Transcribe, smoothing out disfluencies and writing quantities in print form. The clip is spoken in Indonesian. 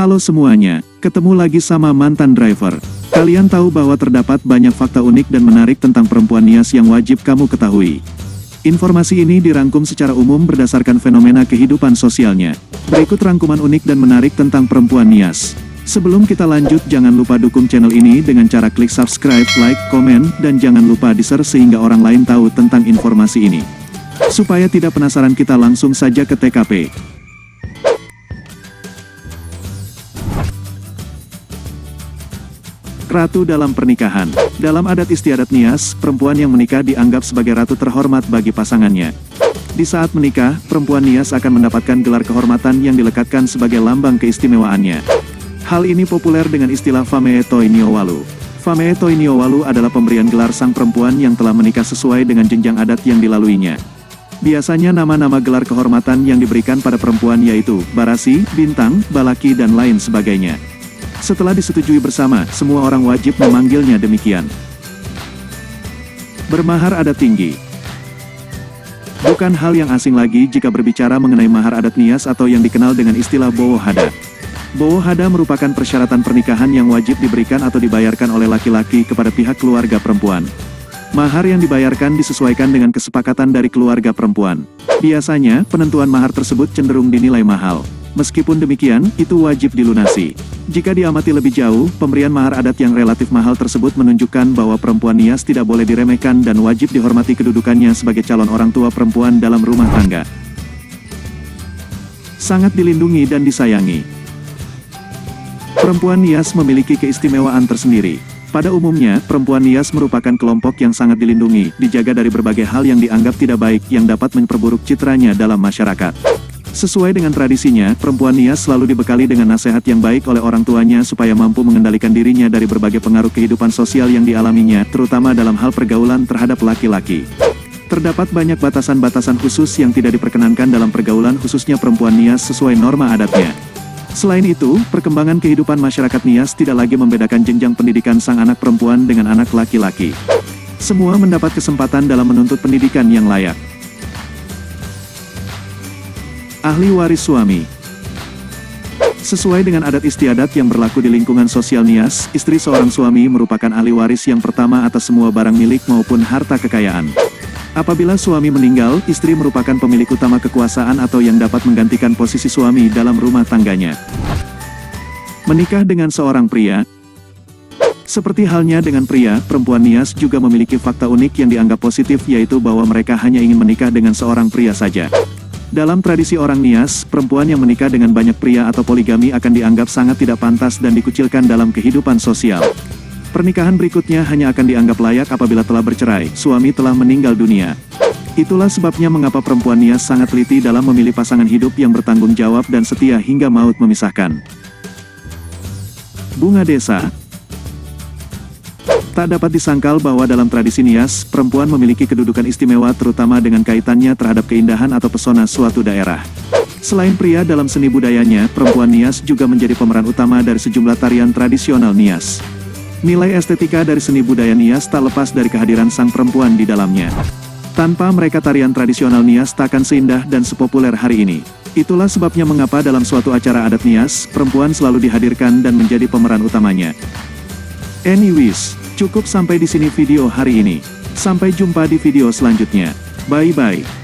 Halo semuanya, ketemu lagi sama mantan driver. Kalian tahu bahwa terdapat banyak fakta unik dan menarik tentang perempuan Nias yang wajib kamu ketahui. Informasi ini dirangkum secara umum berdasarkan fenomena kehidupan sosialnya. Berikut rangkuman unik dan menarik tentang perempuan Nias. Sebelum kita lanjut, jangan lupa dukung channel ini dengan cara klik subscribe, like, komen, dan jangan lupa di-share sehingga orang lain tahu tentang informasi ini. Supaya tidak penasaran, kita langsung saja ke TKP. Ratu dalam pernikahan. Dalam adat istiadat Nias, perempuan yang menikah dianggap sebagai ratu terhormat bagi pasangannya. Di saat menikah, perempuan Nias akan mendapatkan gelar kehormatan yang dilekatkan sebagai lambang keistimewaannya. Hal ini populer dengan istilah Famee Toi Niowalu. Famee Toi Niowalu adalah pemberian gelar sang perempuan yang telah menikah sesuai dengan jenjang adat yang dilaluinya. Biasanya nama-nama gelar kehormatan yang diberikan pada perempuan yaitu Barasi, Bintang, Balaki dan lain sebagainya. Setelah disetujui bersama, semua orang wajib memanggilnya demikian. Bermahar adat tinggi. Bukan hal yang asing lagi jika berbicara mengenai mahar adat Nias atau yang dikenal dengan istilah Bowo Hada. Bowo Hada merupakan persyaratan pernikahan yang wajib diberikan atau dibayarkan oleh laki-laki kepada pihak keluarga perempuan. Mahar yang dibayarkan disesuaikan dengan kesepakatan dari keluarga perempuan. Biasanya, penentuan mahar tersebut cenderung dinilai mahal. Meskipun demikian, itu wajib dilunasi. Jika diamati lebih jauh, pemberian mahar adat yang relatif mahal tersebut menunjukkan bahwa perempuan Nias tidak boleh diremehkan dan wajib dihormati kedudukannya sebagai calon orang tua perempuan dalam rumah tangga. Sangat dilindungi dan disayangi. Perempuan Nias memiliki keistimewaan tersendiri. Pada umumnya, perempuan Nias merupakan kelompok yang sangat dilindungi, dijaga dari berbagai hal yang dianggap tidak baik yang dapat memperburuk citranya dalam masyarakat. Sesuai dengan tradisinya, perempuan Nias selalu dibekali dengan nasihat yang baik oleh orang tuanya supaya mampu mengendalikan dirinya dari berbagai pengaruh kehidupan sosial yang dialaminya, terutama dalam hal pergaulan terhadap laki-laki. Terdapat banyak batasan-batasan khusus yang tidak diperkenankan dalam pergaulan khususnya perempuan Nias sesuai norma adatnya. Selain itu, perkembangan kehidupan masyarakat Nias tidak lagi membedakan jenjang pendidikan sang anak perempuan dengan anak laki-laki. Semua mendapat kesempatan dalam menuntut pendidikan yang layak. Ahli waris suami. Sesuai dengan adat istiadat yang berlaku di lingkungan sosial Nias, istri seorang suami merupakan ahli waris yang pertama atas semua barang milik maupun harta kekayaan. Apabila suami meninggal, istri merupakan pemilik utama kekuasaan atau yang dapat menggantikan posisi suami dalam rumah tangganya. Menikah dengan seorang pria. Seperti halnya dengan pria, perempuan Nias juga memiliki fakta unik yang dianggap positif, yaitu bahwa mereka hanya ingin menikah dengan seorang pria saja. Dalam tradisi orang Nias, perempuan yang menikah dengan banyak pria atau poligami akan dianggap sangat tidak pantas dan dikucilkan dalam kehidupan sosial. Pernikahan berikutnya hanya akan dianggap layak apabila telah bercerai, suami telah meninggal dunia. Itulah sebabnya mengapa perempuan Nias sangat teliti dalam memilih pasangan hidup yang bertanggung jawab dan setia hingga maut memisahkan. Bunga desa. Tak dapat disangkal bahwa dalam tradisi Nias, perempuan memiliki kedudukan istimewa terutama dengan kaitannya terhadap keindahan atau pesona suatu daerah. Selain pria dalam seni budayanya, perempuan Nias juga menjadi pemeran utama dari sejumlah tarian tradisional Nias. Nilai estetika dari seni budaya Nias tak lepas dari kehadiran sang perempuan di dalamnya. Tanpa mereka tarian tradisional Nias takkan seindah dan sepopuler hari ini. Itulah sebabnya mengapa dalam suatu acara adat Nias, perempuan selalu dihadirkan dan menjadi pemeran utamanya. Anyways, cukup sampai di sini video hari ini. Sampai jumpa di video selanjutnya. Bye-bye.